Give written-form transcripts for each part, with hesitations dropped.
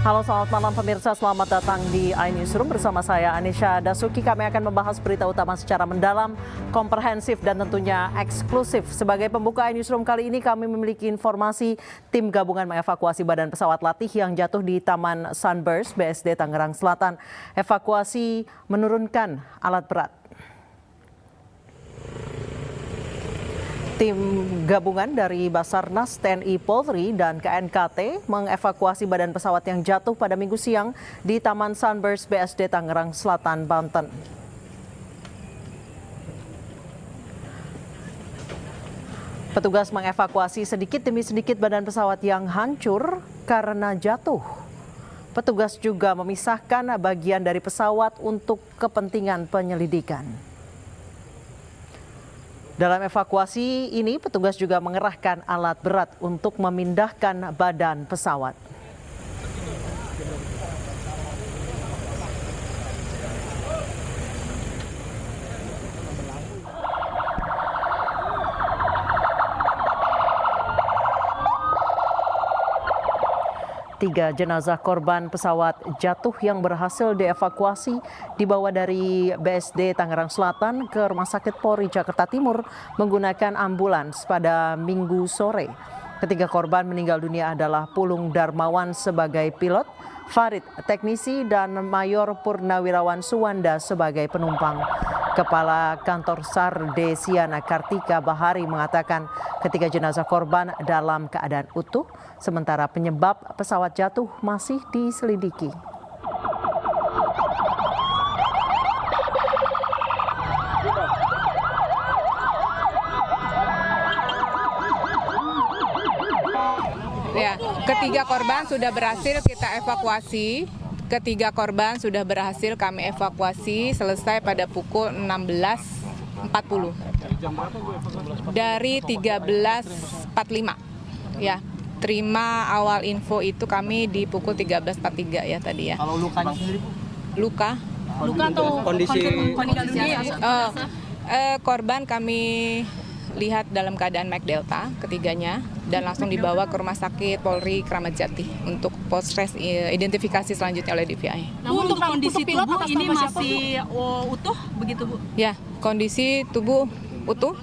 Halo, selamat malam pemirsa, selamat datang di iNewsroom bersama saya Anisha Dasuki. Kami akan membahas berita utama secara mendalam, komprehensif dan tentunya eksklusif. Sebagai pembuka iNewsroom kali ini kami memiliki informasi tim gabungan mengevakuasi badan pesawat latih yang jatuh di Taman Sunburst BSD Tangerang Selatan. Evakuasi menurunkan alat berat. Tim gabungan dari Basarnas, TNI Polri, dan KNKT mengevakuasi badan pesawat yang jatuh pada Minggu siang di Taman Sunburst BSD Tangerang Selatan, Banten. Petugas mengevakuasi sedikit demi sedikit badan pesawat yang hancur karena jatuh. Petugas juga memisahkan bagian dari pesawat untuk kepentingan penyelidikan. Dalam evakuasi ini, petugas juga mengerahkan alat berat untuk memindahkan badan pesawat. Tiga jenazah korban pesawat jatuh yang berhasil dievakuasi dibawa dari BSD Tangerang Selatan ke Rumah Sakit Polri Jakarta Timur menggunakan ambulans pada Minggu sore. Ketiga korban meninggal dunia adalah Pulung Darmawan sebagai pilot, Farid teknisi, dan Mayor Purnawirawan Suwanda sebagai penumpang. Kepala Kantor SAR Desiana Kartika Bahari mengatakan ketiga jenazah korban dalam keadaan utuh, sementara penyebab pesawat jatuh masih diselidiki. Ya, ketiga korban sudah berhasil kita evakuasi. Ketiga korban sudah berhasil kami evakuasi selesai pada pukul 16.40 dari 13.45. Ya, terima awal info itu kami di pukul 13.43 ya tadi ya. Kalau lukanya sendiri, Bu? Luka atau kondisi korban kami lihat dalam keadaan Mac Delta ketiganya dan langsung dibawa ke Rumah Sakit Polri Kramat Jati untuk proses identifikasi selanjutnya oleh DVI. Namun untuk kondisi tubuh ini masih utuh begitu, Bu? Ya, kondisi tubuh utuh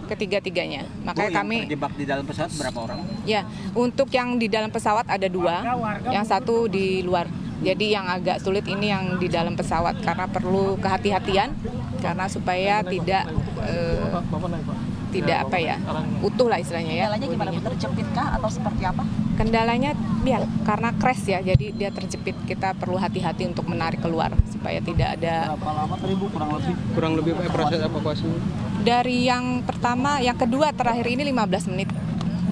ketiga-tiganya. Makanya kami terjebak di dalam pesawat berapa orang? Ya, untuk yang di dalam pesawat ada dua, yang satu di luar. Jadi yang agak sulit ini yang di dalam pesawat karena perlu kehati-hatian karena supaya tidak utuh lah istilahnya ya. Kendalanya gimana, Bu? Terjepit kah atau seperti apa? Kendalanya ya karena crash ya, jadi dia terjepit. Kita perlu hati-hati untuk menarik keluar supaya tidak ada. Berapa lama tadi, Bu? Kurang lebih proses evakuasi? Dari yang pertama, yang kedua terakhir ini 15 menit.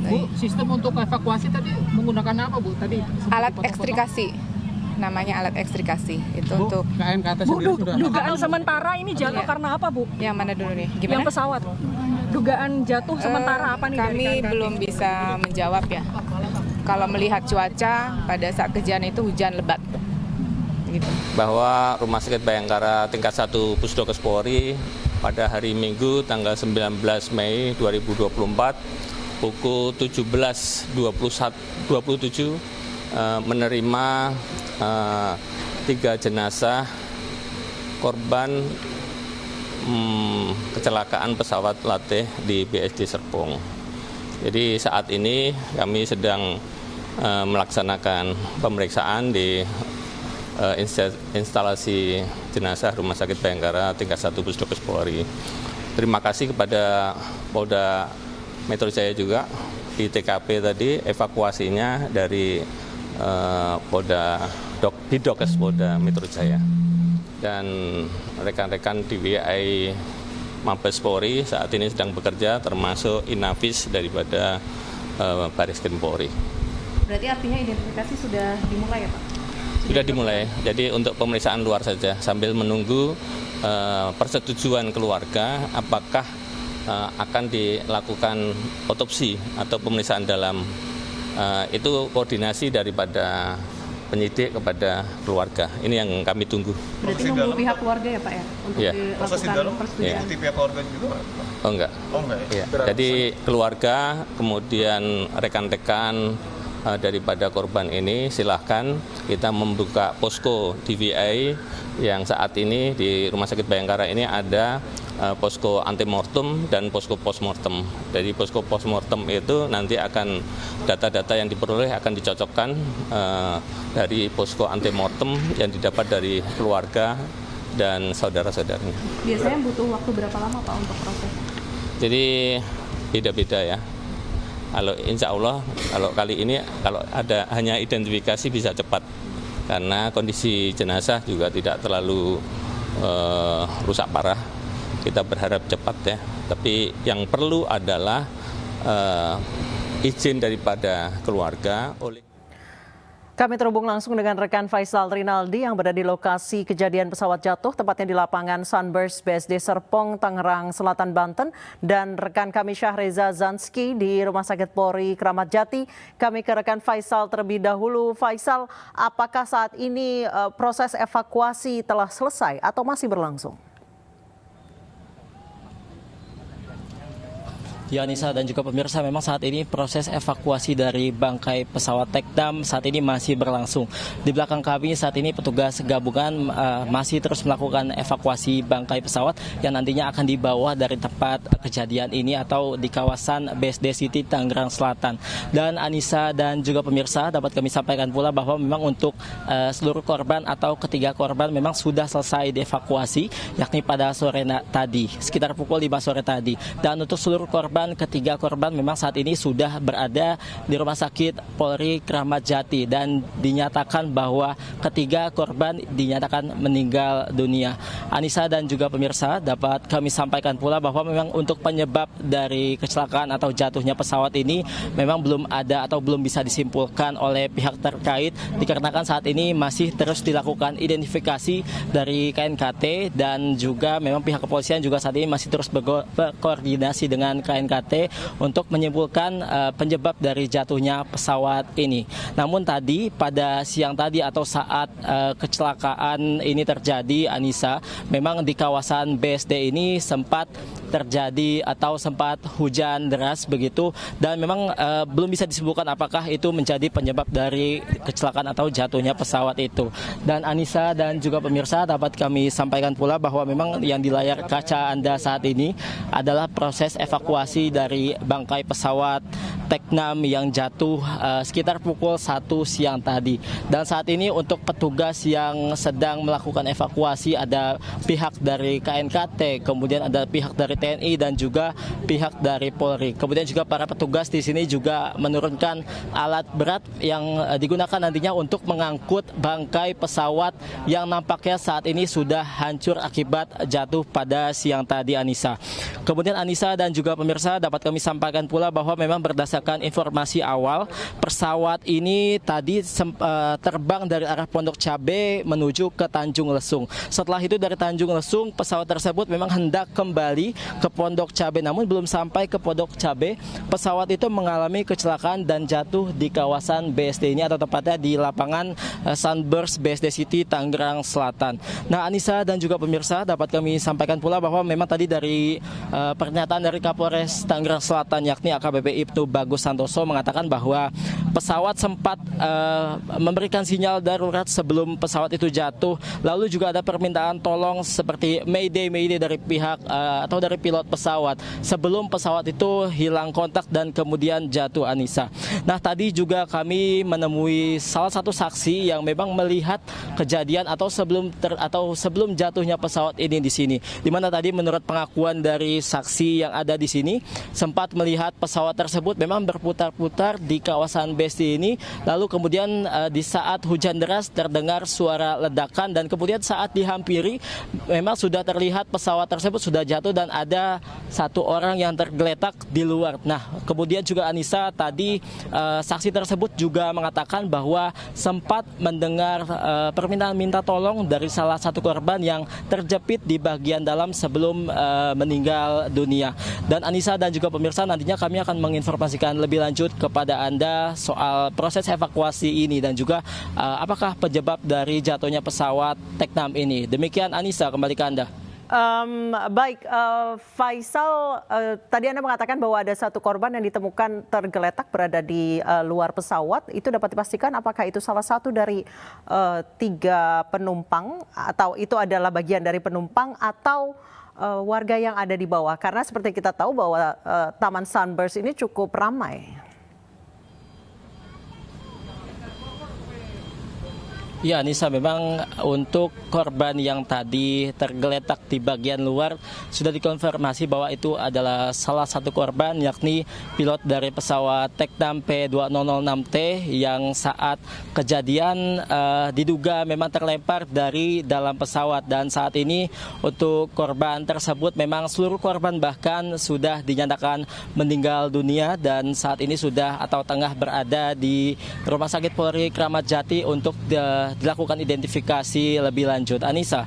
Bu, sistem untuk evakuasi tadi menggunakan apa, Bu? Tadi alat ekstrikasi. Namanya alat ekstrikasi itu Bu, untuk KNKT Bu, sendiri sudah dugaan sementara ini jatuh karena apa, Bu? yang mana dulu nih? Gimana? Yang pesawat. Dugaan jatuh sementara apa nih? Kami dari KNKT? belum bisa menjawab ya. Kalau melihat cuaca pada saat kejadian itu hujan lebat. Gitu. Bahwa Rumah Sakit Bayangkara tingkat 1 Pusdokes Polri pada hari Minggu tanggal 19 Mei 2024 pukul 17.27 menerima 3 jenazah korban kecelakaan pesawat latih di BSD Serpong. Jadi saat ini kami sedang melaksanakan pemeriksaan di instalasi jenazah Rumah Sakit Bayangkara tingkat 1 Pusdokes Polri. Terima kasih kepada Polda Metro Jaya juga di TKP tadi evakuasinya dari Bidokes Polda Metro Jaya dan rekan-rekan DWI Mabes Polri saat ini sedang bekerja termasuk Inavis daripada Baris Krim Polri. Berarti artinya identifikasi sudah dimulai ya, Pak? Sudah dimulai, jadi untuk pemeriksaan luar saja sambil menunggu persetujuan keluarga apakah akan dilakukan otopsi atau pemeriksaan dalam. Itu koordinasi daripada penyidik kepada keluarga. Ini yang kami tunggu. Berarti nunggu pihak keluarga ya, Pak ya? Untuk dilakukan persetujuan? Ikuti pihak keluarga juga? Oh enggak. Oh enggak ya? Jadi keluarga, kemudian rekan-rekan daripada korban ini, silahkan kita membuka posko DVI yang saat ini di Rumah Sakit Bayangkara ini ada posko antemortem dan posko postmortem. Dari posko postmortem itu nanti akan data-data yang diperoleh akan dicocokkan dari posko antemortem yang didapat dari keluarga dan saudara-saudaranya. Biasanya butuh waktu berapa lama Pak untuk proses? Jadi beda-beda ya. Kalau insya Allah kalau kali ini kalau ada hanya identifikasi bisa cepat karena kondisi jenazah juga tidak terlalu rusak parah. Kita berharap cepat ya. Tapi yang perlu adalah izin daripada keluarga. Kami terhubung langsung dengan rekan Faisal Rinaldi yang berada di lokasi kejadian pesawat jatuh, tepatnya di lapangan Sunburst BSD Serpong, Tangerang Selatan, Banten. Dan rekan kami Syahreza Zanski di Rumah Sakit Polri Kramat Jati. Kami ke rekan Faisal terlebih dahulu. Faisal, apakah saat ini proses evakuasi telah selesai atau masih berlangsung? Ya, Anissa dan juga pemirsa, memang saat ini proses evakuasi dari bangkai pesawat Teknam saat ini masih berlangsung. Di belakang kami saat ini petugas gabungan masih terus melakukan evakuasi bangkai pesawat yang nantinya akan dibawa dari tempat kejadian ini atau di kawasan BSD City Tangerang Selatan. Dan Anissa dan juga pemirsa, dapat kami sampaikan pula bahwa memang untuk seluruh korban atau ketiga korban memang sudah selesai dievakuasi, yakni pada sore tadi, sekitar pukul 5 sore tadi. Dan untuk seluruh ketiga korban memang saat ini sudah berada di Rumah Sakit Polri Kramat Jati dan dinyatakan bahwa ketiga korban dinyatakan meninggal dunia. Anissa dan juga pemirsa, dapat kami sampaikan pula bahwa memang untuk penyebab dari kecelakaan atau jatuhnya pesawat ini memang belum ada atau belum bisa disimpulkan oleh pihak terkait dikarenakan saat ini masih terus dilakukan identifikasi dari KNKT dan juga memang pihak kepolisian juga saat ini masih terus berkoordinasi dengan KNKT untuk menyimpulkan penyebab dari jatuhnya pesawat ini. Namun tadi pada siang tadi atau saat kecelakaan ini terjadi, Anissa, memang di kawasan BSD ini sempat terjadi atau sempat hujan deras begitu dan memang belum bisa disebutkan apakah itu menjadi penyebab dari kecelakaan atau jatuhnya pesawat itu. Dan Anissa dan juga pemirsa, dapat kami sampaikan pula bahwa memang yang di layar kaca Anda saat ini adalah proses evakuasi dari bangkai pesawat Teknam yang jatuh sekitar pukul 1 siang tadi. Dan saat ini untuk petugas yang sedang melakukan evakuasi ada pihak dari KNKT, kemudian ada pihak dari TNI dan juga pihak dari Polri. Kemudian juga para petugas di sini juga menurunkan alat berat yang digunakan nantinya untuk mengangkut bangkai pesawat yang nampaknya saat ini sudah hancur akibat jatuh pada siang tadi, Anissa. Kemudian Anissa dan juga pemirsa, dapat kami sampaikan pula bahwa memang berdasarkan informasi awal, pesawat ini tadi terbang dari arah Pondok Cabe menuju ke Tanjung Lesung. Setelah itu dari Tanjung Lesung, pesawat tersebut memang hendak kembali ke Pondok Cabe, namun belum sampai ke Pondok Cabe, pesawat itu mengalami kecelakaan dan jatuh di kawasan BSD ini atau tepatnya di lapangan Sunburst BSD City Tangerang Selatan. Nah, Anissa dan juga pemirsa, dapat kami sampaikan pula bahwa memang tadi dari pernyataan dari Kapolres Tangerang Selatan yakni AKBP Ibtu Bagus Santoso mengatakan bahwa pesawat sempat memberikan sinyal darurat sebelum pesawat itu jatuh. Lalu juga ada permintaan tolong seperti mayday dari pihak atau dari pilot pesawat sebelum pesawat itu hilang kontak dan kemudian jatuh, Anissa. Nah, tadi juga kami menemui salah satu saksi yang memang melihat kejadian atau sebelum jatuhnya pesawat ini di sini. Di mana tadi menurut pengakuan dari saksi yang ada di sini sempat melihat pesawat tersebut memang berputar-putar di kawasan BSD ini. Lalu kemudian di saat hujan deras terdengar suara ledakan dan kemudian saat dihampiri memang sudah terlihat pesawat tersebut sudah jatuh dan ada satu orang yang tergeletak di luar. Nah, kemudian juga Anissa tadi saksi tersebut juga mengatakan bahwa sempat mendengar permintaan minta tolong dari salah satu korban yang terjepit di bagian dalam sebelum meninggal dunia. Dan Anissa dan juga pemirsa, nantinya kami akan menginformasikan lebih lanjut kepada Anda soal proses evakuasi ini dan juga apakah penyebab dari jatuhnya pesawat Teknam ini. Demikian Anissa, kembali ke Anda. Baik, Faisal, tadi Anda mengatakan bahwa ada satu korban yang ditemukan tergeletak berada di luar pesawat. Itu dapat dipastikan apakah itu salah satu dari 3 penumpang atau itu adalah bagian dari penumpang atau warga yang ada di bawah? Karena seperti kita tahu bahwa Taman Sunburst ini cukup ramai. Ya, Nisa, memang untuk korban yang tadi tergeletak di bagian luar sudah dikonfirmasi bahwa itu adalah salah satu korban, yakni pilot dari pesawat Teknam P2006T yang saat kejadian diduga memang terlempar dari dalam pesawat. Dan saat ini untuk korban tersebut memang seluruh korban bahkan sudah dinyatakan meninggal dunia dan saat ini sudah atau tengah berada di Rumah Sakit Polri Kramat Jati untuk dilakukan identifikasi lebih lanjut. Anissa.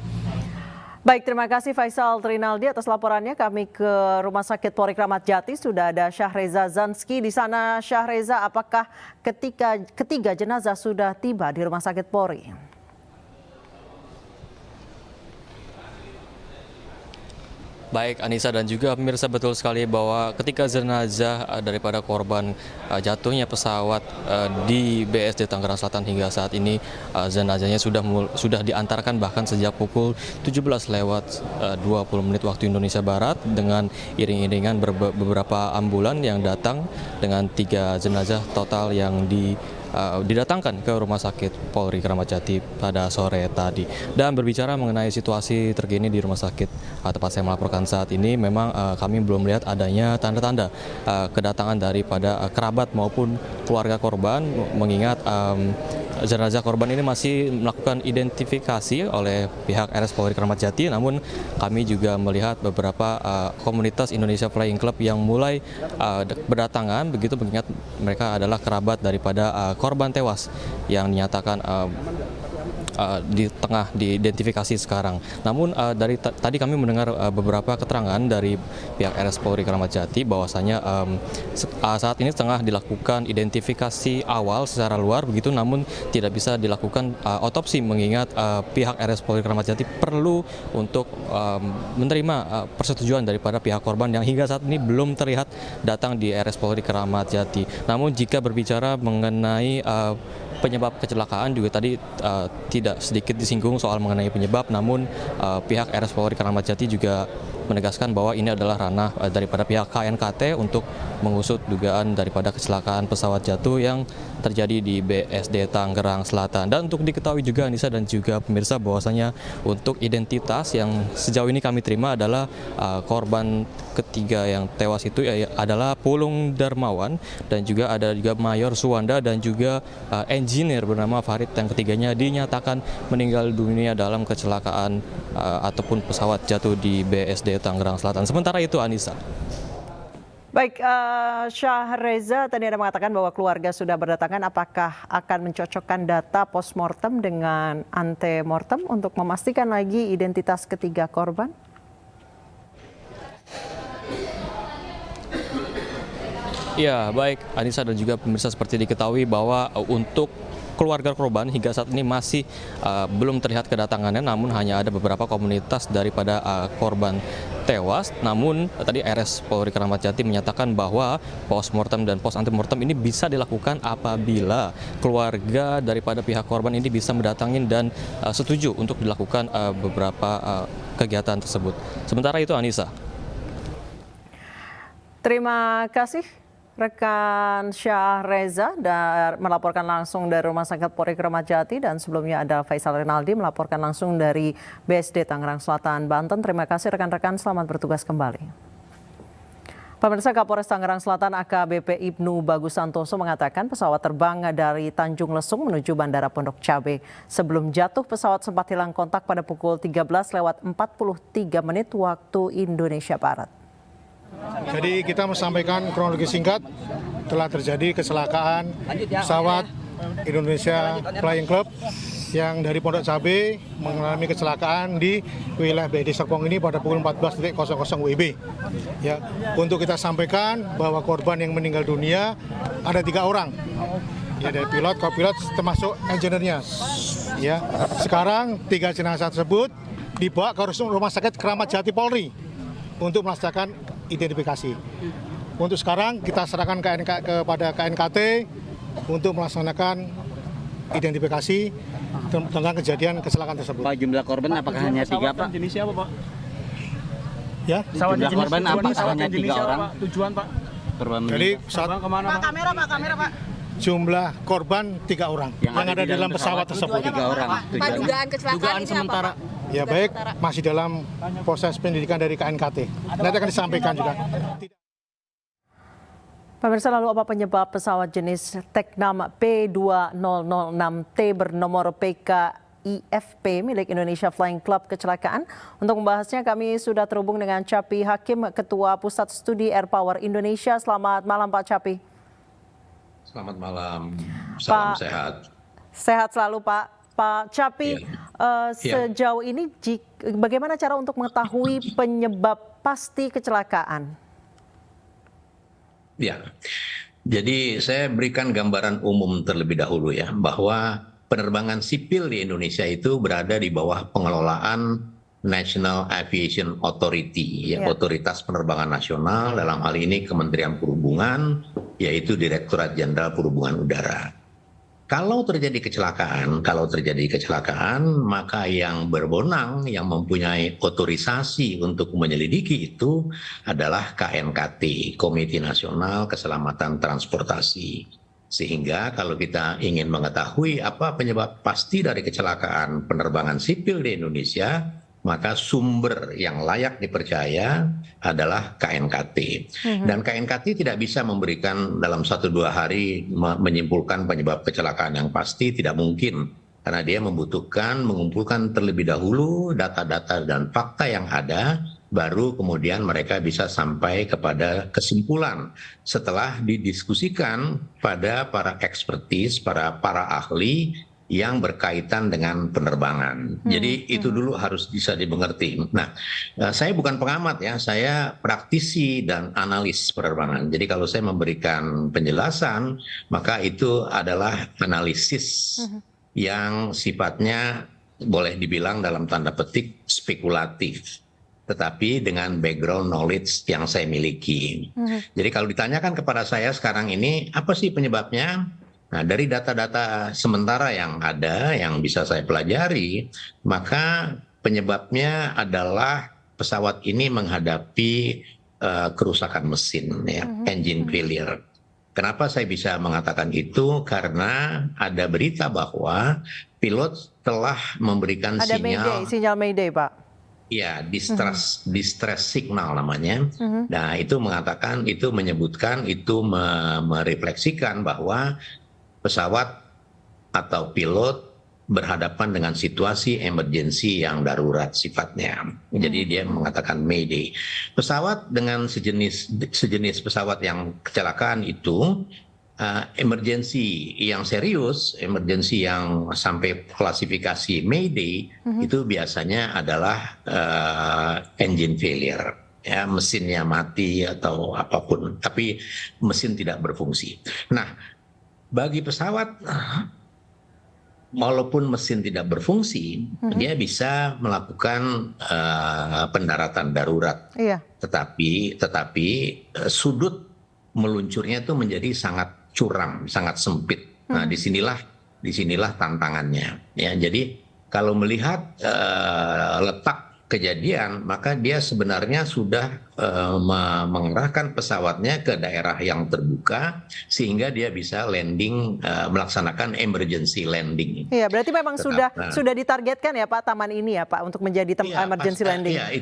Baik, terima kasih Faisal Trinaldi atas laporannya. Kami ke Rumah Sakit Polri Kramat Jati, sudah ada Syahreza Zanski di sana. Syahreza, apakah ketiga jenazah sudah tiba di Rumah Sakit Polri? Baik, Anissa dan juga pemirsa, betul sekali bahwa ketika jenazah daripada korban jatuhnya pesawat di BSD Tangerang Selatan hingga saat ini jenazahnya sudah diantarkan bahkan sejak pukul 17:20 waktu Indonesia Barat dengan iring-iringan beberapa ambulan yang datang dengan 3 jenazah total yang didatangkan ke Rumah Sakit Polri Kramat Jati pada sore tadi. Dan berbicara mengenai situasi terkini di rumah sakit tempat saya melaporkan saat ini, memang kami belum melihat adanya tanda-tanda kedatangan daripada kerabat maupun keluarga korban, mengingat jenazah korban ini masih melakukan identifikasi oleh pihak RS Polri Kramat Jati. Namun kami juga melihat beberapa komunitas Indonesia Flying Club yang mulai berdatangan, begitu mengingat mereka adalah kerabat daripada korban tewas yang dinyatakan tengah diidentifikasi sekarang. Namun dari tadi kami mendengar beberapa keterangan dari pihak RS Polri Kramat Jati bahwasanya saat ini tengah dilakukan identifikasi awal secara luar begitu, namun tidak bisa dilakukan otopsi mengingat pihak RS Polri Kramat Jati perlu untuk menerima persetujuan daripada pihak korban yang hingga saat ini belum terlihat datang di RS Polri Kramat Jati. Namun jika berbicara mengenai penyebab kecelakaan juga tadi tidak sedikit disinggung soal mengenai penyebab, namun pihak RS Polri Kramat Jati juga menegaskan bahwa ini adalah ranah daripada pihak KNKT untuk mengusut dugaan daripada kecelakaan pesawat jatuh yang terjadi di BSD Tangerang Selatan. Dan untuk diketahui juga Anissa dan juga pemirsa bahwasanya untuk identitas yang sejauh ini kami terima adalah korban ketiga yang tewas itu adalah Pulung Darmawan dan juga ada juga Mayor Suwanda dan juga engineer bernama Farid yang ketiganya dinyatakan meninggal dunia dalam kecelakaan ataupun pesawat jatuh di BSD Tangerang Selatan. Sementara itu Anissa. Baik, Syahreza, tadi Anda mengatakan bahwa keluarga sudah berdatangan. Apakah akan mencocokkan data postmortem dengan antemortem untuk memastikan lagi identitas ketiga korban? Ya, baik Anissa dan juga pemirsa, seperti diketahui bahwa untuk keluarga korban hingga saat ini masih belum terlihat kedatangannya, namun hanya ada beberapa komunitas daripada korban tewas. Namun tadi RS Polri Kramat Jati menyatakan bahwa postmortem dan post antemortem ini bisa dilakukan apabila keluarga daripada pihak korban ini bisa mendatangin dan setuju untuk dilakukan beberapa kegiatan tersebut. Sementara itu Anissa. Terima kasih rekan Syahreza melaporkan langsung dari Rumah Sakit Polri Kramat Jati, dan sebelumnya ada Faisal Rinaldi melaporkan langsung dari BSD Tangerang Selatan, Banten. Terima kasih rekan-rekan, selamat bertugas kembali. Pemirsa, Kapolres Tangerang Selatan AKBP Ibnu Bagus Santoso mengatakan pesawat terbang dari Tanjung Lesung menuju Bandara Pondok Cabe. Sebelum jatuh, pesawat sempat hilang kontak pada pukul 13:43 waktu Indonesia Barat. Jadi kita menyampaikan kronologi singkat, telah terjadi kecelakaan pesawat Indonesia Flying Club yang dari Pondok Cabe mengalami kecelakaan di wilayah BSD Serpong ini pada pukul 14.00 WIB. Ya, untuk kita sampaikan bahwa korban yang meninggal dunia ada 3 orang. Ya, dari pilot, kopilot, termasuk engineer-nya. Ya, sekarang 3 jenazah tersebut dibawa ke Rumah Sakit Keramat Jati Polri untuk melaksanakan identifikasi. Untuk sekarang kita serahkan kepada KNKT untuk melaksanakan identifikasi tentang kejadian kecelakaan tersebut. Pak, jumlah korban apakah hanya 3, Pak? Jenisnya apa, Pak? Ya, Jumlah korban apakah hanya 3 orang? Tujuan, Pak? jadi Kemana, Pak? jumlah korban 3 orang yang ada di dalam pesawat tersebut. 3 orang. Pak, dugaan kecelakaan ini apa, Pak? Ya baik, masih dalam proses pendidikan dari KNKT. Nanti akan disampaikan juga. Pemirsa, lalu apa penyebab pesawat jenis Teknam P2006T bernomor PKIFP milik Indonesia Flying Club kecelakaan? Untuk membahasnya kami sudah terhubung dengan Capi Hakim, Ketua Pusat Studi Air Power Indonesia. Selamat malam Pak Capi. Selamat malam, salam sehat. Sehat selalu Pak. Pak Capi, sejauh ini bagaimana cara untuk mengetahui penyebab pasti kecelakaan? Ya, jadi saya berikan gambaran umum terlebih dahulu ya, bahwa penerbangan sipil di Indonesia itu berada di bawah pengelolaan National Aviation Authority, Otoritas Penerbangan Nasional, dalam hal ini Kementerian Perhubungan, yaitu Direktorat Jenderal Perhubungan Udara. Kalau terjadi kecelakaan, maka yang berwenang, yang mempunyai otorisasi untuk menyelidiki itu adalah KNKT, Komite Nasional Keselamatan Transportasi. Sehingga kalau kita ingin mengetahui apa penyebab pasti dari kecelakaan penerbangan sipil di Indonesia, maka sumber yang layak dipercaya adalah KNKT. Dan KNKT tidak bisa memberikan dalam 1-2 hari menyimpulkan penyebab kecelakaan yang pasti, tidak mungkin. Karena dia membutuhkan mengumpulkan terlebih dahulu data-data dan fakta yang ada, baru kemudian mereka bisa sampai kepada kesimpulan setelah didiskusikan pada para ekspertis, para ahli yang berkaitan dengan penerbangan. Jadi itu dulu harus bisa dimengerti. Nah, saya bukan pengamat ya, saya praktisi dan analis penerbangan. Jadi kalau saya memberikan penjelasan, maka itu adalah analisis yang sifatnya boleh dibilang dalam tanda petik spekulatif, tetapi dengan background knowledge yang saya miliki. Jadi kalau ditanyakan kepada saya sekarang ini, apa sih penyebabnya? Nah, dari data-data sementara yang ada, yang bisa saya pelajari, maka penyebabnya adalah pesawat ini menghadapi kerusakan mesin, ya, engine failure. Kenapa saya bisa mengatakan itu? Karena ada berita bahwa pilot telah memberikan sinyal Mayday, Pak. Ya, distress signal namanya. Nah, itu menyebutkan, itu merefleksikan bahwa pesawat atau pilot berhadapan dengan situasi emergensi yang darurat sifatnya. Jadi dia mengatakan Mayday. Pesawat dengan sejenis pesawat yang kecelakaan itu, emergensi yang serius, emergensi yang sampai klasifikasi Mayday, itu biasanya adalah engine failure. Ya, mesinnya mati atau apapun, tapi mesin tidak berfungsi. Nah, bagi pesawat, walaupun mesin tidak berfungsi, dia bisa melakukan pendaratan darurat. Tetapi sudut meluncurnya itu menjadi sangat curam, sangat sempit. Nah, disinilah tantangannya. Ya, jadi kalau melihat letak kejadian, maka dia sebenarnya sudah mengarahkan pesawatnya ke daerah yang terbuka sehingga dia bisa landing, melaksanakan emergency landing. Iya, berarti memang sudah ditargetkan ya Pak taman ini ya Pak untuk menjadi emergency landing. Iya,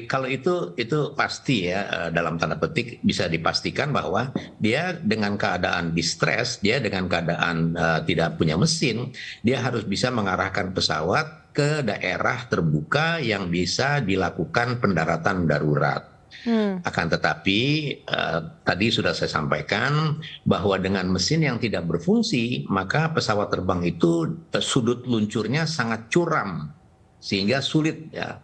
kalau itu pasti ya, dalam tanda petik bisa dipastikan bahwa dia dengan keadaan distress, dia dengan keadaan tidak punya mesin, dia harus bisa mengarahkan pesawat ke daerah terbuka yang bisa dilakukan pendaratan darurat. Akan tetapi tadi sudah saya sampaikan bahwa dengan mesin yang tidak berfungsi, maka pesawat terbang itu sudut luncurnya sangat curam, sehingga sulit ya,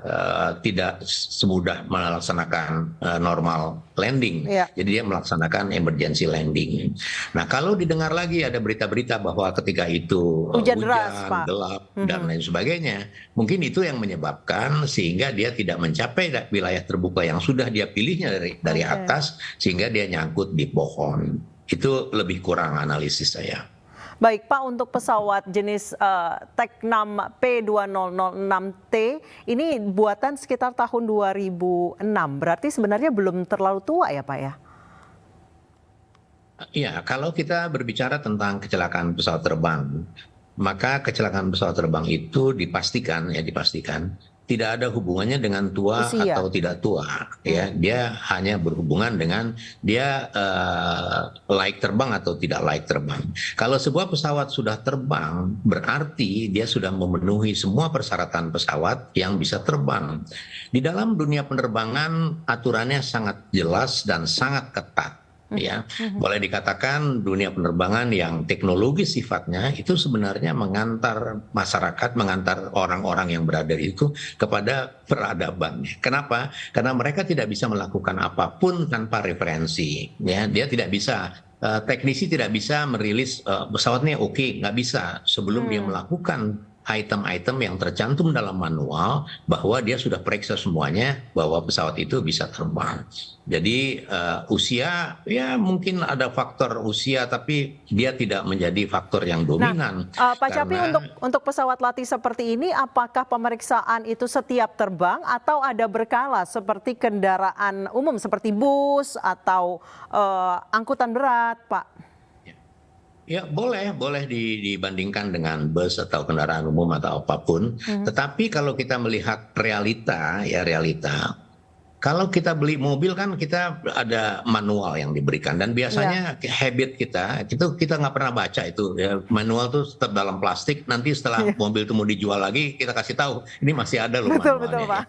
tidak semudah melaksanakan normal landing. Jadi dia melaksanakan emergency landing. Nah, kalau didengar lagi ada berita-berita bahwa ketika itu hujan deras, Pak. gelap dan lain sebagainya, mungkin itu yang menyebabkan sehingga dia tidak mencapai wilayah terbuka yang sudah dia pilihnya dari atas, sehingga dia nyangkut di pohon. Itu lebih kurang analisis saya. Baik Pak, untuk pesawat jenis Teknam P2006T ini buatan sekitar tahun 2006, berarti sebenarnya belum terlalu tua ya Pak ya? Iya, kalau kita berbicara tentang kecelakaan pesawat terbang, maka kecelakaan pesawat terbang itu dipastikan tidak ada hubungannya dengan tua atau tidak tua, ya. Dia hanya berhubungan dengan dia layak terbang atau tidak layak terbang. Kalau sebuah pesawat sudah terbang, berarti dia sudah memenuhi semua persyaratan pesawat yang bisa terbang. Di dalam dunia penerbangan aturannya sangat jelas dan sangat ketat. Ya, boleh dikatakan dunia penerbangan yang teknologis sifatnya itu sebenarnya mengantar masyarakat, mengantar orang-orang yang berada di itu kepada peradaban. Kenapa? Karena mereka tidak bisa melakukan apapun tanpa referensi. Ya, dia tidak bisa, teknisi tidak bisa merilis pesawatnya oke, nggak bisa sebelum dia melakukan item-item yang tercantum dalam manual bahwa dia sudah periksa semuanya bahwa pesawat itu bisa terbang. Jadi usia ya mungkin ada faktor usia tapi dia tidak menjadi faktor yang dominan. Nah, Pak Capi, untuk pesawat latih seperti ini apakah pemeriksaan itu setiap terbang atau ada berkala seperti kendaraan umum seperti bus atau angkutan berat, Pak? Ya boleh dibandingkan dengan bus atau kendaraan umum atau apapun. Tetapi kalau kita melihat realita, kalau kita beli mobil kan kita ada manual yang diberikan dan biasanya habit kita nggak pernah baca itu ya, manual tuh tetap dalam plastik. Nanti setelah mobil itu mau dijual lagi kita kasih tahu ini masih ada loh manualnya. Betul, Pak.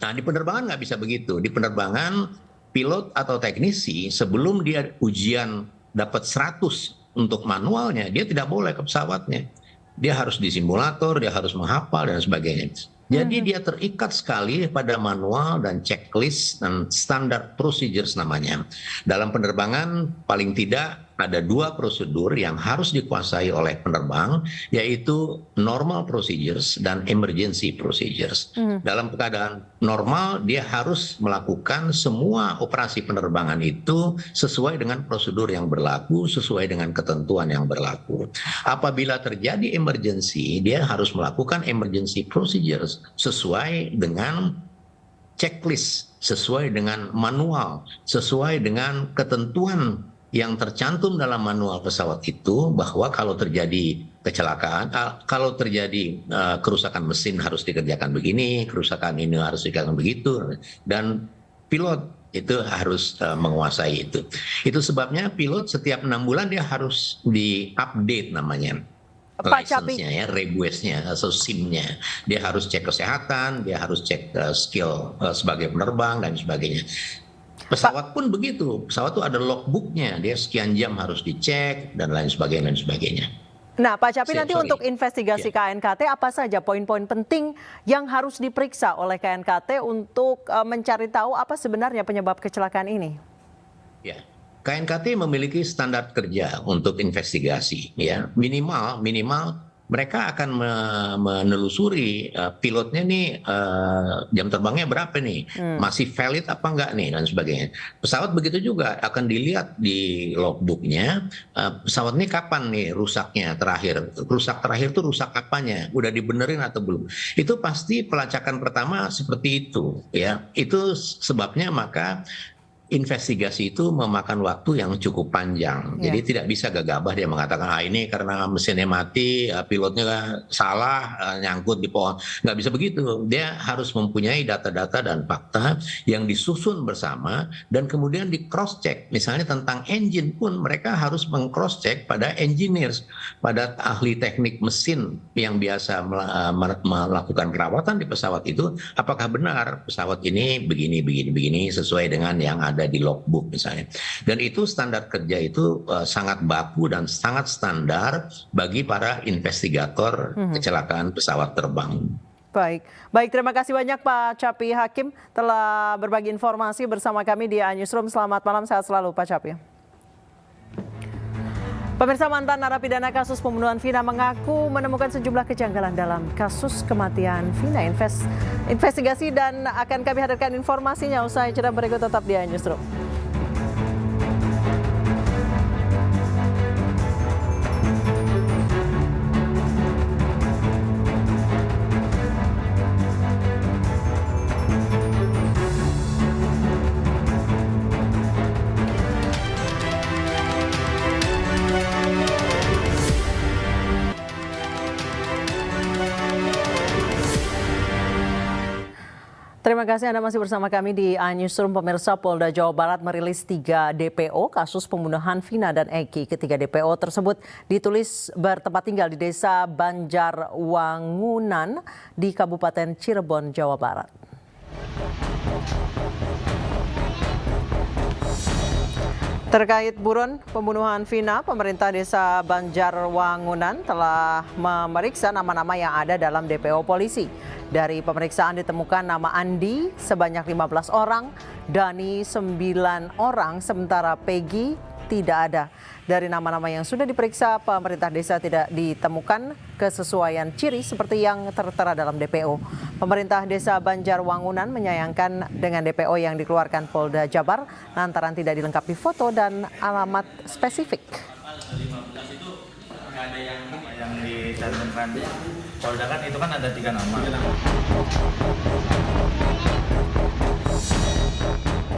Nah di penerbangan nggak bisa begitu. Di penerbangan pilot atau teknisi sebelum dia ujian dapat 100 untuk manualnya, dia tidak boleh ke pesawatnya. Dia harus di simulator, dia harus menghafal dan sebagainya. Jadi dia terikat sekali pada manual dan checklist dan standar procedures namanya. Dalam penerbangan paling tidak ada 2 prosedur yang harus dikuasai oleh penerbang, yaitu normal procedures dan emergency procedures. Dalam keadaan normal, dia harus melakukan semua operasi penerbangan itu sesuai dengan prosedur yang berlaku, sesuai dengan ketentuan yang berlaku. Apabila terjadi emergency, dia harus melakukan emergency procedures sesuai dengan checklist, sesuai dengan manual, sesuai dengan ketentuan yang tercantum dalam manual pesawat itu, bahwa kalau terjadi kecelakaan, kalau terjadi kerusakan mesin harus dikerjakan begini, kerusakan ini harus dikerjakan begitu, dan pilot itu harus menguasai itu. Itu sebabnya pilot setiap 6 bulan dia harus di-update namanya. License-nya ya, request-nya atau SIM-nya. Dia harus cek kesehatan, dia harus cek skill sebagai penerbang dan sebagainya. Pesawat pun begitu, pesawat itu ada logbooknya, dia sekian jam harus dicek dan lain sebagainya. Nah, Pak Capi, nanti untuk investigasi KNKT apa saja poin-poin penting yang harus diperiksa oleh KNKT untuk mencari tahu apa sebenarnya penyebab kecelakaan ini? Ya, KNKT memiliki standar kerja untuk investigasi, ya minimal mereka akan menelusuri pilotnya nih jam terbangnya berapa nih, masih valid apa enggak nih dan sebagainya. Pesawat begitu juga akan dilihat di logbooknya, pesawat ini kapan nih rusaknya terakhir, rusak itu rusak apanya, udah dibenerin atau belum. Itu pasti pelacakan pertama seperti itu ya. Itu sebabnya maka investigasi itu memakan waktu yang cukup panjang. Jadi tidak bisa gegabah dia mengatakan ini karena mesinnya mati, pilotnya salah, nyangkut di pohon. Nggak bisa begitu. Dia harus mempunyai data-data dan fakta yang disusun bersama dan kemudian di cross check. Misalnya tentang engine pun mereka harus meng-cross check pada engineers, pada ahli teknik mesin yang biasa melakukan perawatan di pesawat itu, apakah benar pesawat ini begini sesuai dengan yang ada di logbook misalnya. Dan itu standar kerja itu sangat baku dan sangat standar bagi para investigator kecelakaan pesawat terbang. Baik, terima kasih banyak Pak Capi Hakim telah berbagi informasi bersama kami di Newsroom. Selamat malam, sehat selalu Pak Capi. Pemirsa, mantan narapidana kasus pembunuhan Vina mengaku menemukan sejumlah kejanggalan dalam kasus kematian Vina. Investigasi dan akan kami hadirkan informasinya usai jeda berikut, tetap di Newsroom. Terima kasih Anda masih bersama kami di Newsroom. Pemirsa, Polda Jawa Barat merilis 3 DPO kasus pembunuhan Vina dan Eki. Ketiga DPO tersebut ditulis bertempat tinggal di Desa Banjarwangunan di Kabupaten Cirebon, Jawa Barat. Terkait buron pembunuhan Vina, pemerintah Desa Banjarwangunan telah memeriksa nama-nama yang ada dalam DPO polisi. Dari pemeriksaan ditemukan nama Andi sebanyak 15 orang, Dani 9 orang, sementara Peggy tidak ada. Dari nama-nama yang sudah diperiksa, pemerintah desa tidak ditemukan kesesuaian ciri seperti yang tertera dalam DPO. Pemerintah Desa Banjarwangunan menyayangkan dengan DPO yang dikeluarkan Polda Jabar lantaran tidak dilengkapi foto dan alamat spesifik. 15 itu nggak ada yang dicantumkan Polda, kan itu kan ada 3 nama.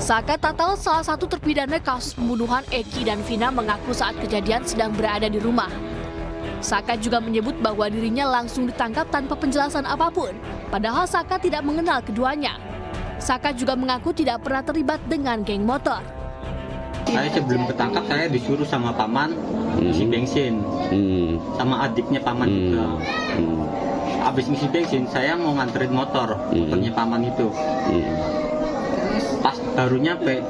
Saka Tatal, salah satu terpidana kasus pembunuhan Eki dan Vina, mengaku saat kejadian sedang berada di rumah. Saka juga menyebut bahwa dirinya langsung ditangkap tanpa penjelasan apapun, padahal Saka tidak mengenal keduanya. Saka juga mengaku tidak pernah terlibat dengan geng motor. Saya sebelum ketangkap saya disuruh sama paman isi bensin, sama adiknya paman juga. Habis ngisi bensin saya mau nganterin motornya paman itu. Pas baru nyampe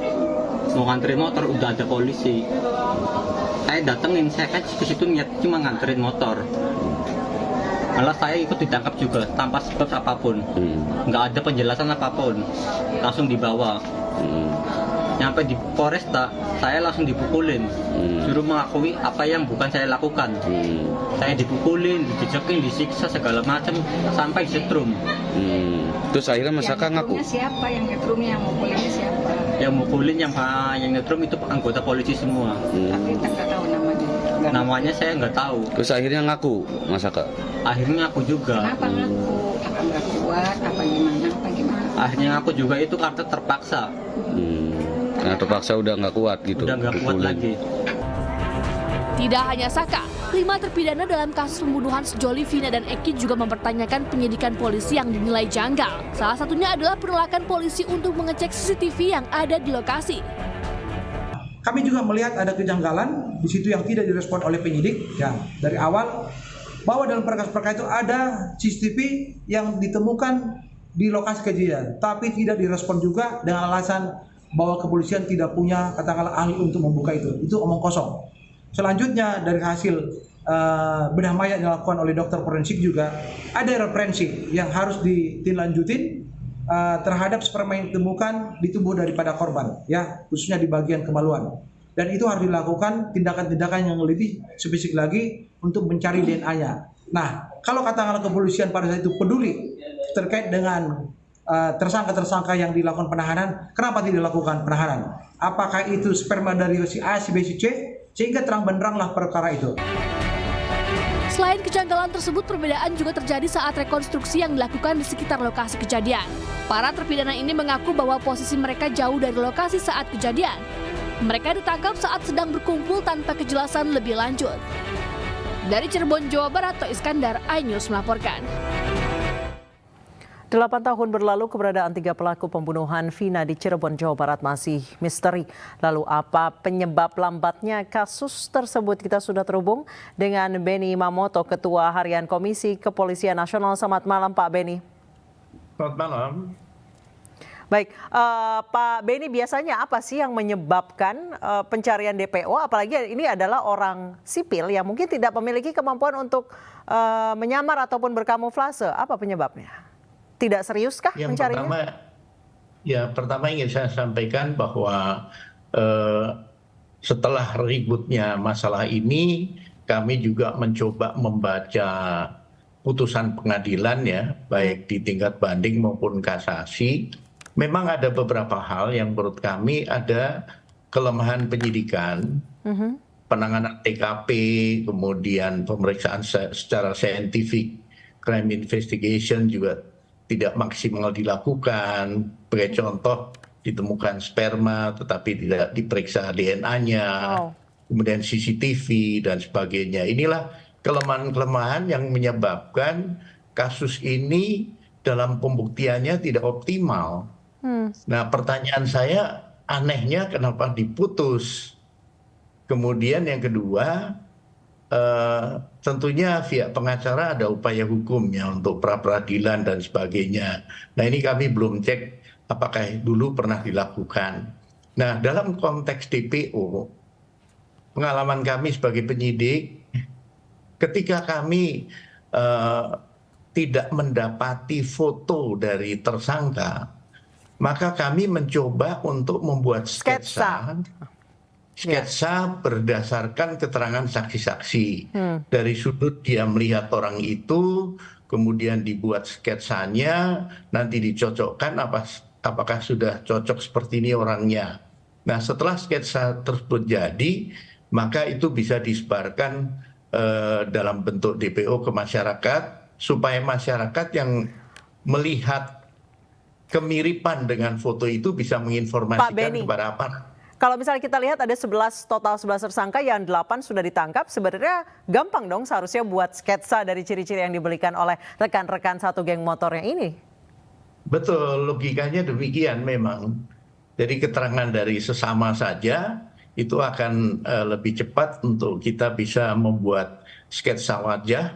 mau nganterin motor udah ada polisi. Saya datengin, saya kan ke situ niat cuma nganterin motor. Malah saya ikut ditangkap juga tanpa sebab apapun, nggak ada penjelasan apapun, langsung dibawa. Nyampe di Polresta, saya langsung dipukulin, suruh mengakui apa yang bukan saya lakukan. Saya dipukulin, dijejekin, disiksa segala macam sampai disetrum. Terus akhirnya Mas Saka ngaku? Siapa yang ngetrumnya, yang mukulinnya siapa? Yang mukulin, yang ngetrum itu anggota polisi semua. Tapi kita nggak tahu namanya. Namanya saya nggak tahu. Terus akhirnya ngaku Mas Saka? Akhirnya ngaku juga. Kenapa ngaku? Apa nggak kuat? Apa gimana? Akhirnya ngaku juga itu karena terpaksa. Karena terpaksa udah nggak kuat gitu. Udah nggak kuat lagi. Tidak hanya Saka, 5 terpidana dalam kasus pembunuhan sejoli Vina dan Eki juga mempertanyakan penyidikan polisi yang dinilai janggal. Salah satunya adalah penolakan polisi untuk mengecek CCTV yang ada di lokasi. Kami juga melihat ada kejanggalan di situ yang tidak direspon oleh penyidik ya dari awal, bahwa dalam perkara itu ada CCTV yang ditemukan di lokasi kejadian, tapi tidak direspon juga dengan alasan bahwa kepolisian tidak punya katakanlah ahli untuk membuka itu omong kosong. Selanjutnya dari hasil bedah mayat yang dilakukan oleh dokter forensik juga ada referensi yang harus ditindaklanjutin terhadap sperma yang ditemukan di tubuh daripada korban, ya khususnya di bagian kemaluan. Dan itu harus dilakukan tindakan-tindakan yang lebih spesifik lagi untuk mencari DNA-nya. Nah, kalau katakanlah kepolisian pada saat itu peduli terkait dengan tersangka-tersangka yang dilakukan penahanan, kenapa tidak dilakukan penahanan? Apakah itu sperma dari si A, si B, si C? Sehingga terang benderanglah perkara itu. Selain kejanggalan tersebut, perbedaan juga terjadi saat rekonstruksi yang dilakukan di sekitar lokasi kejadian. Para terpidana ini mengaku bahwa posisi mereka jauh dari lokasi saat kejadian. Mereka ditangkap saat sedang berkumpul tanpa kejelasan lebih lanjut. Dari Cirebon, Jawa Barat, To Iskandar, iNews melaporkan. 8 tahun berlalu, keberadaan 3 pelaku pembunuhan Vina di Cirebon, Jawa Barat masih misteri. Lalu apa penyebab lambatnya kasus tersebut? Kita sudah terhubung dengan Beni Mamoto, Ketua Harian Komisi Kepolisian Nasional. Selamat malam Pak Beni. Selamat malam. Baik, Pak Beni, biasanya apa sih yang menyebabkan pencarian DPO? Apalagi ini adalah orang sipil yang mungkin tidak memiliki kemampuan untuk menyamar ataupun berkamuflase. Apa penyebabnya? Tidak seriuskah mencarinya? Pertama ingin saya sampaikan bahwa setelah ributnya masalah ini, kami juga mencoba membaca putusan pengadilan ya, baik di tingkat banding maupun kasasi. Memang ada beberapa hal yang menurut kami ada kelemahan penyidikan, penanganan TKP, kemudian pemeriksaan secara saintifik, crime investigation juga tidak maksimal dilakukan. Sebagai contoh, ditemukan sperma tetapi tidak diperiksa DNA-nya, kemudian CCTV dan sebagainya. Inilah kelemahan-kelemahan yang menyebabkan kasus ini dalam pembuktiannya tidak optimal. Nah, pertanyaan saya, anehnya kenapa diputus? Kemudian yang kedua, tentunya pihak pengacara ada upaya hukumnya untuk pra-peradilan dan sebagainya. Nah, ini kami belum cek apakah dulu pernah dilakukan. Nah, dalam konteks DPO, pengalaman kami sebagai penyidik, ketika kami tidak mendapati foto dari tersangka, maka kami mencoba untuk membuat sketsa berdasarkan keterangan saksi-saksi. Dari sudut dia melihat orang itu, kemudian dibuat sketsanya, nanti dicocokkan apakah sudah cocok seperti ini orangnya. Nah, setelah sketsa tersebut jadi, maka itu bisa disebarkan dalam bentuk DPO ke masyarakat, supaya masyarakat yang melihat kemiripan dengan foto itu bisa menginformasikan kepada aparat. Kalau misalnya kita lihat ada total 11 tersangka, yang 8 sudah ditangkap, sebenarnya gampang dong seharusnya buat sketsa dari ciri-ciri yang diberikan oleh rekan-rekan satu geng motornya ini. Betul, logikanya demikian memang. Jadi keterangan dari sesama saja itu akan lebih cepat untuk kita bisa membuat sketsa wajah.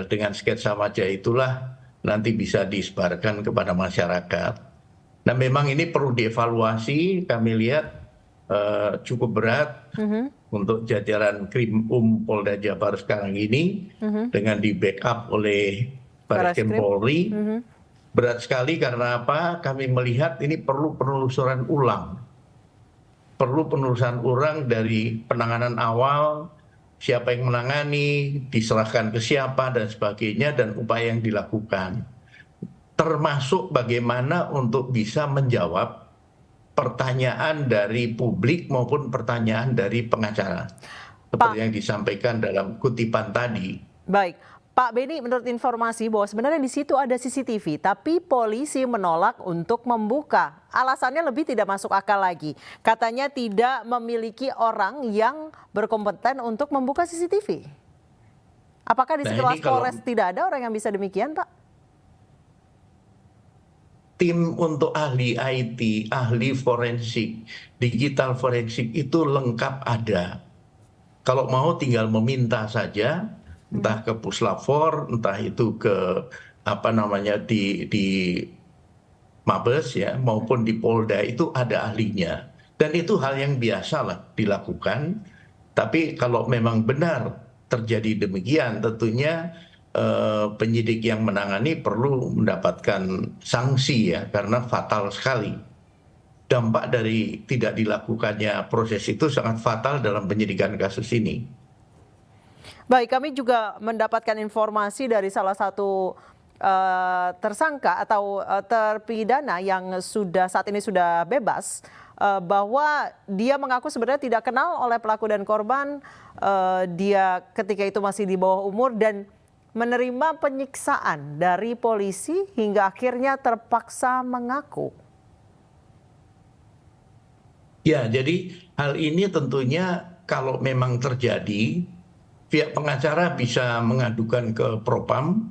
Dengan sketsa wajah itulah nanti bisa disebarkan kepada masyarakat. Nah, memang ini perlu dievaluasi, kami lihat cukup berat untuk jajaran Krim Polda Jabar sekarang ini, dengan di backup oleh Barreskrim Polri. Berat sekali karena apa? Kami melihat ini perlu penelusuran ulang. Perlu penelusuran ulang dari penanganan awal, siapa yang menangani, diserahkan ke siapa dan sebagainya, dan upaya yang dilakukan. Termasuk bagaimana untuk bisa menjawab pertanyaan dari publik maupun pertanyaan dari pengacara. Seperti yang disampaikan dalam kutipan tadi. Baik. Pak Beni, menurut informasi bahwa sebenarnya di situ ada CCTV, tapi polisi menolak untuk membuka. Alasannya lebih tidak masuk akal lagi. Katanya tidak memiliki orang yang berkompeten untuk membuka CCTV. Apakah di sekelas Polres tidak ada orang yang bisa demikian, Pak? Tim untuk ahli IT, ahli forensik, digital forensik itu lengkap ada. Kalau mau tinggal meminta saja, entah ke Puslapfor, entah itu ke di Mabes ya, maupun di Polda, itu ada ahlinya. Dan itu hal yang biasa lah dilakukan. Tapi kalau memang benar terjadi demikian, tentunya penyidik yang menangani perlu mendapatkan sanksi ya, karena fatal sekali. Dampak dari tidak dilakukannya proses itu sangat fatal dalam penyidikan kasus ini. Baik, kami juga mendapatkan informasi dari salah satu tersangka atau terpidana yang saat ini sudah bebas, bahwa dia mengaku sebenarnya tidak kenal oleh pelaku dan korban. Dia ketika itu masih di bawah umur dan menerima penyiksaan dari polisi hingga akhirnya terpaksa mengaku. Ya, jadi hal ini tentunya kalau memang terjadi, pihak pengacara bisa mengadukan ke Propam,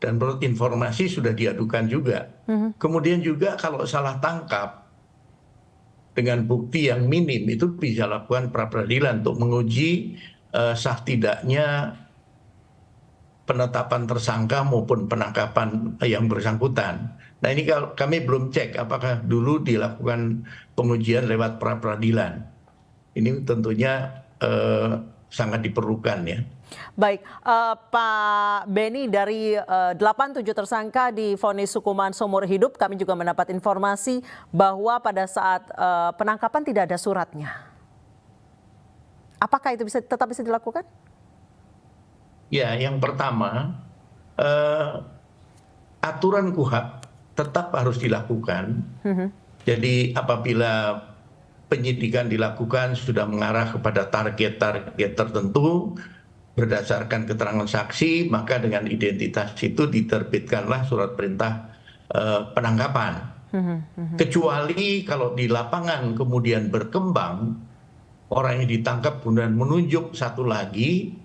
dan menurut informasi sudah diadukan juga. Kemudian juga kalau salah tangkap dengan bukti yang minim, itu bisa lakukan pra-peradilan untuk menguji sah tidaknya penetapan tersangka maupun penangkapan yang bersangkutan. Nah, ini kami belum cek apakah dulu dilakukan pengujian lewat pra-peradilan. Ini tentunya sangat diperlukan ya. Baik, Pak Beni, dari 8-7 tersangka divonis hukuman seumur hidup, kami juga mendapat informasi bahwa pada saat penangkapan tidak ada suratnya. Apakah itu tetap bisa dilakukan? Ya, yang pertama, aturan KUHP tetap harus dilakukan. Jadi apabila penyidikan dilakukan sudah mengarah kepada target-target tertentu, berdasarkan keterangan saksi, maka dengan identitas itu diterbitkanlah surat perintah penangkapan. Kecuali kalau di lapangan kemudian berkembang, orang yang ditangkap kemudian menunjuk satu lagi,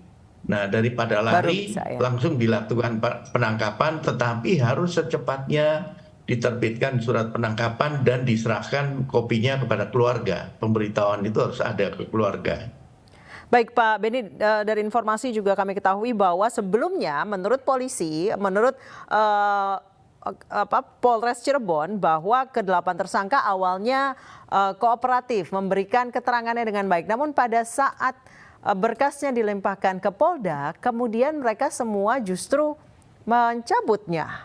nah daripada lari langsung dilakukan penangkapan, tetapi harus secepatnya diterbitkan surat penangkapan dan diserahkan kopinya kepada keluarga. Pemberitahuan itu harus ada ke keluarga. Baik Pak Beni, dari informasi juga kami ketahui bahwa sebelumnya menurut polisi, menurut Polres Cirebon, bahwa ke-8 tersangka awalnya kooperatif, memberikan keterangannya dengan baik. Namun pada saat berkasnya dilimpahkan ke Polda, kemudian mereka semua justru mencabutnya.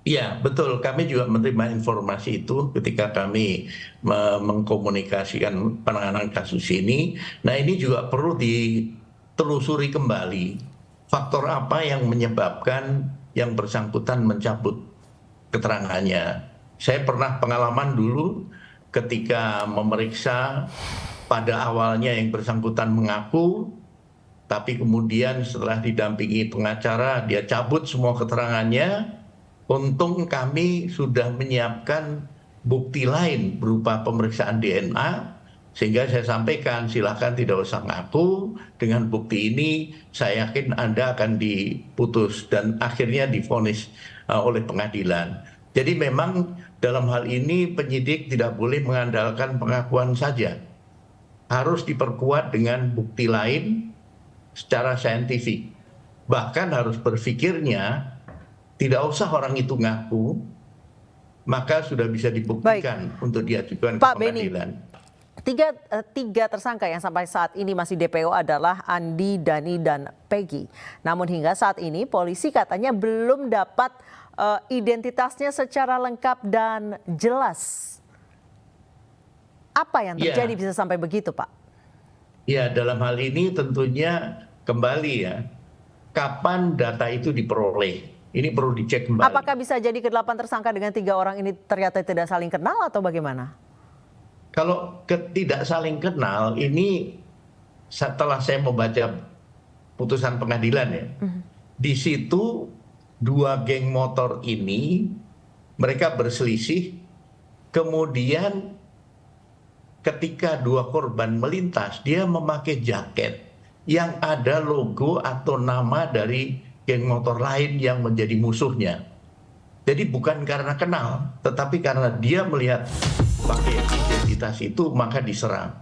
Iya, betul. Kami juga menerima informasi itu ketika kami mengkomunikasikan penanganan kasus ini. Nah, ini juga perlu ditelusuri kembali. Faktor apa yang menyebabkan yang bersangkutan mencabut keterangannya. Saya pernah pengalaman dulu ketika memeriksa, pada awalnya yang bersangkutan mengaku, tapi kemudian setelah didampingi pengacara, dia cabut semua keterangannya. Untung kami sudah menyiapkan bukti lain berupa pemeriksaan DNA, sehingga saya sampaikan silakan tidak usah ngaku, dengan bukti ini saya yakin Anda akan diputus, dan akhirnya divonis oleh pengadilan. Jadi memang dalam hal ini penyidik tidak boleh mengandalkan pengakuan saja, harus diperkuat dengan bukti lain secara saintifik. Bahkan harus berpikirnya tidak usah orang itu ngaku, maka sudah bisa dibuktikan untuk diajukan ke pengadilan. Tiga tersangka yang sampai saat ini masih DPO adalah Andi, Dani, dan Peggy. Namun hingga saat ini polisi katanya belum dapat identitasnya secara lengkap dan jelas. Apa yang terjadi bisa sampai begitu, Pak? Ya, dalam hal ini tentunya kembali ya, kapan data itu diperoleh. Ini perlu dicek kembali. Apakah bisa jadi ke-8 tersangka dengan 3 orang ini ternyata tidak saling kenal atau bagaimana? Kalau tidak saling kenal, ini setelah saya membaca putusan pengadilan ya, di situ 2 geng motor ini mereka berselisih, kemudian ketika 2 korban melintas, dia memakai jaket yang ada logo atau nama dari geng motor lain yang menjadi musuhnya. Jadi bukan karena kenal, tetapi karena dia melihat pakai identitas itu maka diserang.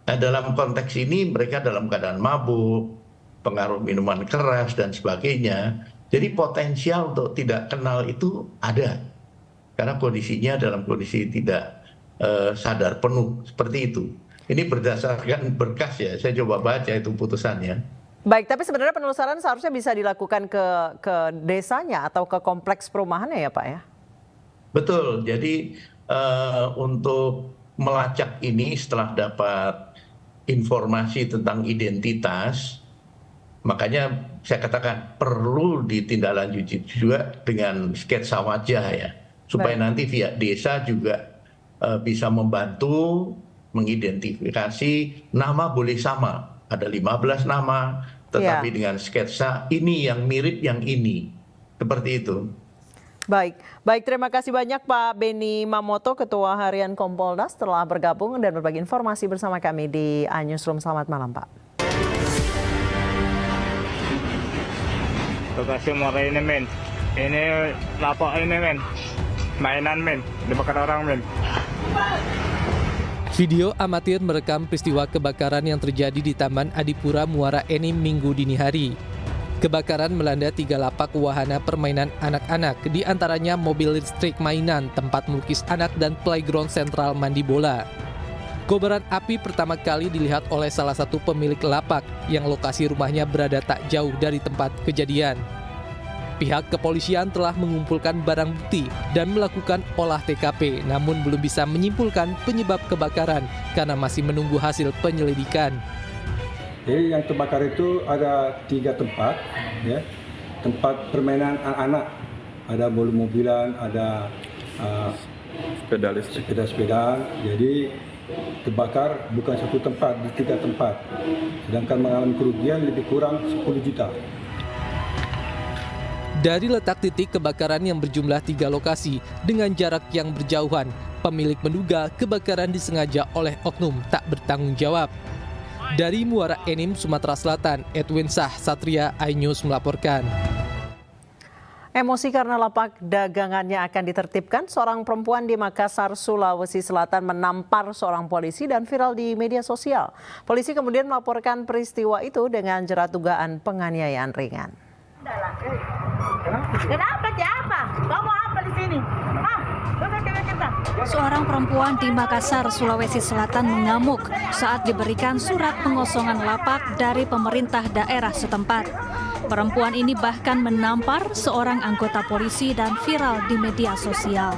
Nah, dalam konteks ini mereka dalam keadaan mabuk, pengaruh minuman keras dan sebagainya. Jadi potensial untuk tidak kenal itu ada. Karena kondisinya dalam kondisi tidak sadar penuh seperti itu. Ini berdasarkan berkas ya, saya coba baca itu putusannya. Baik, tapi sebenarnya penelusuran seharusnya bisa dilakukan ke desanya atau ke kompleks perumahannya ya Pak ya? Betul, jadi untuk melacak ini setelah dapat informasi tentang identitas, makanya saya katakan perlu ditindaklanjuti juga dengan sketsa wajah ya, supaya nanti pihak desa juga bisa membantu mengidentifikasi. Nama boleh sama, ada 15 nama, tetapi dengan sketsa ini yang mirip yang ini, seperti itu. Baik, terima kasih banyak Pak Beni Mamoto, Ketua Harian Kompolnas, telah bergabung dan berbagi informasi bersama kami di Newsroom. Selamat malam Pak. Lokasi muara ini men, ini lapak ini men, mainan men, dibakar orang men. Video amatir merekam peristiwa kebakaran yang terjadi di Taman Adipura Muara Enim Minggu dini hari. Kebakaran melanda 3 lapak wahana permainan anak-anak, di antaranya mobil listrik mainan, tempat melukis anak, dan playground sentral mandi bola. Kobaran api pertama kali dilihat oleh salah satu pemilik lapak yang lokasi rumahnya berada tak jauh dari tempat kejadian. Pihak kepolisian telah mengumpulkan barang bukti dan melakukan olah TKP, namun belum bisa menyimpulkan penyebab kebakaran karena masih menunggu hasil penyelidikan. Jadi yang terbakar itu ada 3 tempat, ya, tempat permainan anak-anak, ada mobil-mobilan, ada sepeda-sepeda. Jadi terbakar bukan satu tempat, di 3 tempat. Sedangkan mengalami kerugian lebih kurang 10 juta. Dari letak titik kebakaran yang berjumlah 3 lokasi dengan jarak yang berjauhan, pemilik menduga kebakaran disengaja oleh oknum tak bertanggung jawab. Dari Muara Enim, Sumatera Selatan, Edwin Sah Satria, iNews melaporkan. Emosi karena lapak dagangannya akan ditertibkan, seorang perempuan di Makassar, Sulawesi Selatan menampar seorang polisi dan viral di media sosial. Polisi kemudian melaporkan peristiwa itu dengan jerat dugaan penganiayaan ringan. Kenapa? Siapa? Kamu apa di sini? Seorang perempuan di Makassar, Sulawesi Selatan mengamuk saat diberikan surat pengosongan lapak dari pemerintah daerah setempat. Perempuan ini bahkan menampar seorang anggota polisi dan viral di media sosial.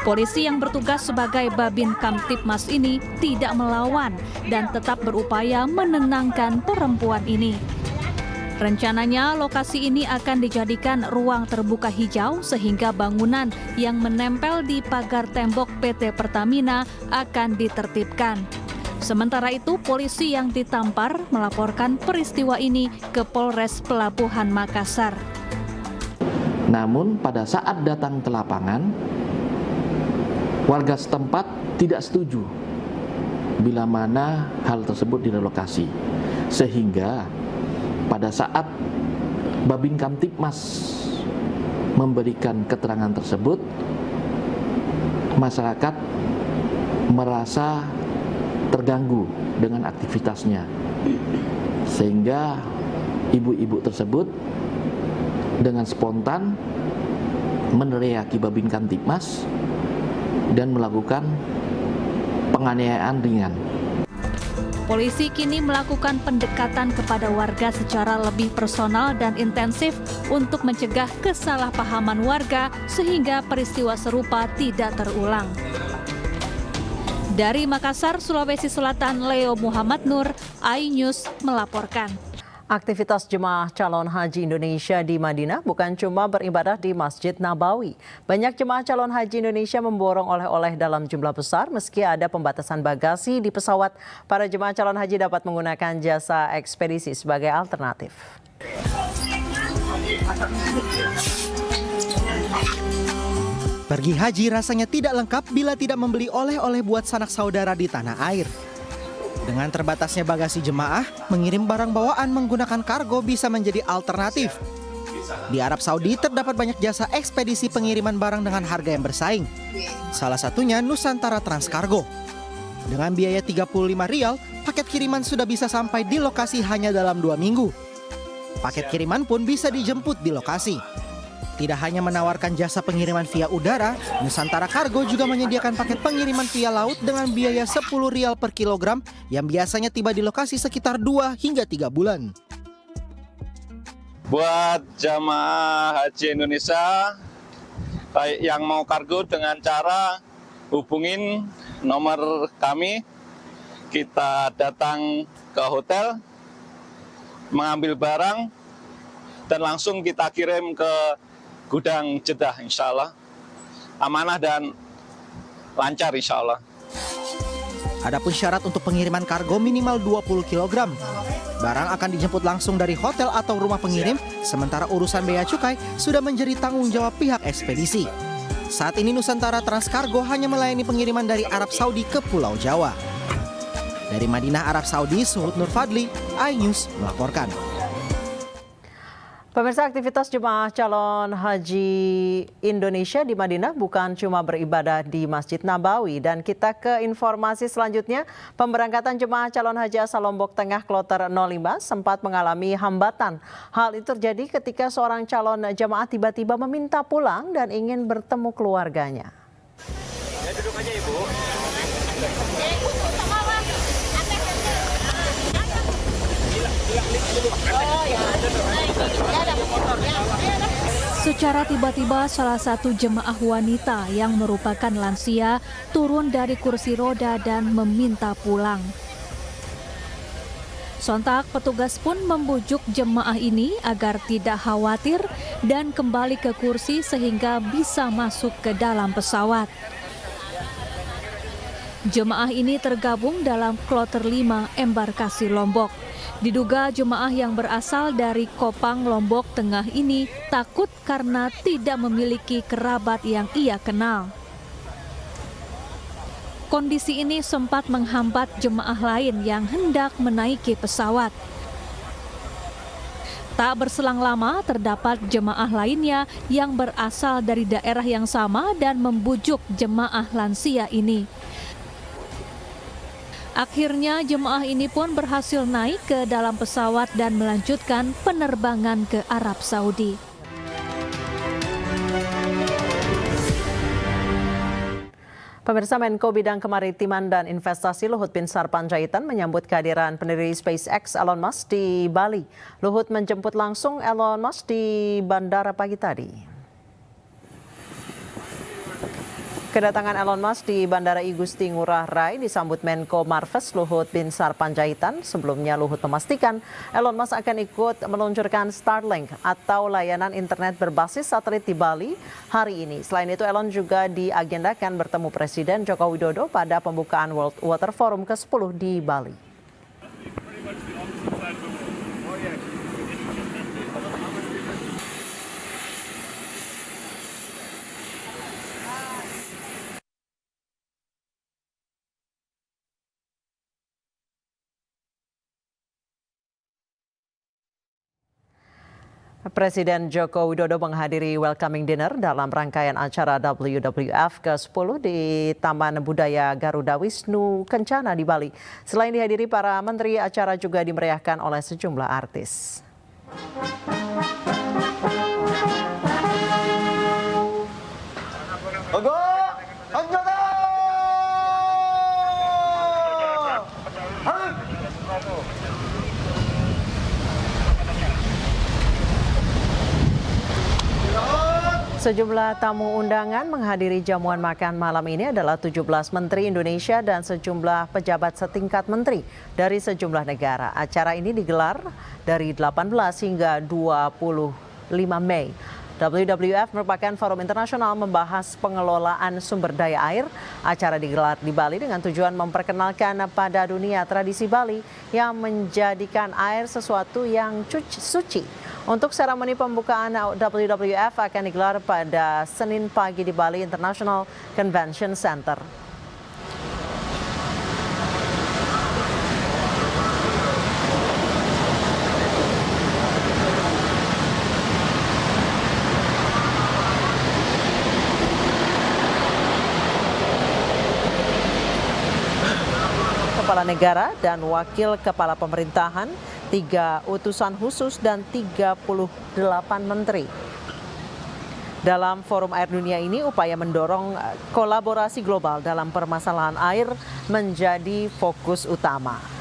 Polisi yang bertugas sebagai Babin Kamtibmas ini tidak melawan dan tetap berupaya menenangkan perempuan ini. Rencananya lokasi ini akan dijadikan ruang terbuka hijau sehingga bangunan yang menempel di pagar tembok PT Pertamina akan ditertibkan. Sementara itu, polisi yang ditampar melaporkan peristiwa ini ke Polres Pelabuhan Makassar. Namun pada saat datang ke lapangan, warga setempat tidak setuju bila mana hal tersebut direlokasi. Sehingga pada saat Babin Kamtibmas memberikan keterangan tersebut, masyarakat merasa terganggu dengan aktivitasnya, sehingga ibu-ibu tersebut dengan spontan meneriaki Babin Kamtibmas dan melakukan penganiayaan ringan. Polisi kini melakukan pendekatan kepada warga secara lebih personal dan intensif untuk mencegah kesalahpahaman warga sehingga peristiwa serupa tidak terulang. Dari Makassar, Sulawesi Selatan, Leo Muhammad Nur, iNews melaporkan. Aktivitas jemaah calon haji Indonesia di Madinah bukan cuma beribadah di Masjid Nabawi. Banyak jemaah calon haji Indonesia memborong oleh-oleh dalam jumlah besar meski ada pembatasan bagasi di pesawat. Para jemaah calon haji dapat menggunakan jasa ekspedisi sebagai alternatif. Pergi haji rasanya tidak lengkap bila tidak membeli oleh-oleh buat sanak saudara di tanah air. Dengan terbatasnya bagasi jemaah, mengirim barang bawaan menggunakan kargo bisa menjadi alternatif. Di Arab Saudi terdapat banyak jasa ekspedisi pengiriman barang dengan harga yang bersaing. Salah satunya Nusantara Transcargo. Dengan biaya 35 rial, paket kiriman sudah bisa sampai di lokasi hanya dalam 2 minggu. Paket kiriman pun bisa dijemput di lokasi. Tidak hanya menawarkan jasa pengiriman via udara, Nusantara Cargo juga menyediakan paket pengiriman via laut dengan biaya 10 rial per kilogram yang biasanya tiba di lokasi sekitar 2 hingga 3 bulan. Buat jamaah haji Indonesia yang mau kargo dengan cara hubungin nomor kami, kita datang ke hotel, mengambil barang, dan langsung kita kirim ke gudang Jeddah, insya Allah amanah dan lancar insya Allah. Adapun syarat untuk pengiriman kargo minimal 20 kg. Barang akan dijemput langsung dari hotel atau rumah pengirim, sementara urusan bea cukai sudah menjadi tanggung jawab pihak ekspedisi. Saat ini Nusantara Transcargo hanya melayani pengiriman dari Arab Saudi ke Pulau Jawa. Dari Madinah, Arab Saudi, Suhud Nur Fadli, iNews melaporkan. Pemirsa, aktivitas jemaah calon haji Indonesia di Madinah bukan cuma beribadah di Masjid Nabawi. Dan kita ke informasi selanjutnya, pemberangkatan jemaah calon haji asal Lombok Tengah Kloter 05 sempat mengalami hambatan. Hal itu terjadi ketika seorang calon jemaah tiba-tiba meminta pulang dan ingin bertemu keluarganya. Ya, duduk aja Ibu. Secara tiba-tiba salah satu jemaah wanita yang merupakan lansia turun dari kursi roda dan meminta pulang. Sontak petugas pun membujuk jemaah ini agar tidak khawatir dan kembali ke kursi sehingga bisa masuk ke dalam pesawat. Jemaah ini tergabung dalam kloter 5 embarkasi Lombok. Diduga jemaah yang berasal dari Kopang, Lombok Tengah ini takut karena tidak memiliki kerabat yang ia kenal. Kondisi ini sempat menghambat jemaah lain yang hendak menaiki pesawat. Tak berselang lama terdapat jemaah lainnya yang berasal dari daerah yang sama dan membujuk jemaah lansia ini. Akhirnya jemaah ini pun berhasil naik ke dalam pesawat dan melanjutkan penerbangan ke Arab Saudi. Pemirsa, Menko Bidang Kemaritiman dan Investasi Luhut Binsar Panjaitan menyambut kehadiran pendiri SpaceX Elon Musk di Bali. Luhut menjemput langsung Elon Musk di bandara pagi tadi. Kedatangan Elon Musk di Bandara I Gusti Ngurah Rai disambut Menko Marves Luhut Binsar Panjaitan. Sebelumnya Luhut memastikan Elon Musk akan ikut meluncurkan Starlink atau layanan internet berbasis satelit di Bali hari ini. Selain itu, Elon juga diagendakan bertemu Presiden Joko Widodo pada pembukaan World Water Forum ke-10 di Bali. Presiden Joko Widodo menghadiri welcoming dinner dalam rangkaian acara WWF ke-10 di Taman Budaya Garuda Wisnu Kencana di Bali. Selain dihadiri para menteri, acara juga dimeriahkan oleh sejumlah artis. Sejumlah tamu undangan menghadiri jamuan makan malam ini adalah 17 menteri Indonesia dan sejumlah pejabat setingkat menteri dari sejumlah negara. Acara ini digelar dari 18 hingga 25 Mei. WWF merupakan forum internasional membahas pengelolaan sumber daya air. Acara digelar di Bali dengan tujuan memperkenalkan pada dunia tradisi Bali yang menjadikan air sesuatu yang suci. Untuk seremoni pembukaan WWF akan digelar pada Senin pagi di Bali International Convention Center. Kepala negara dan wakil kepala pemerintahan, 3 utusan khusus dan 38 menteri. Dalam Forum Air Dunia ini, upaya mendorong kolaborasi global dalam permasalahan air menjadi fokus utama.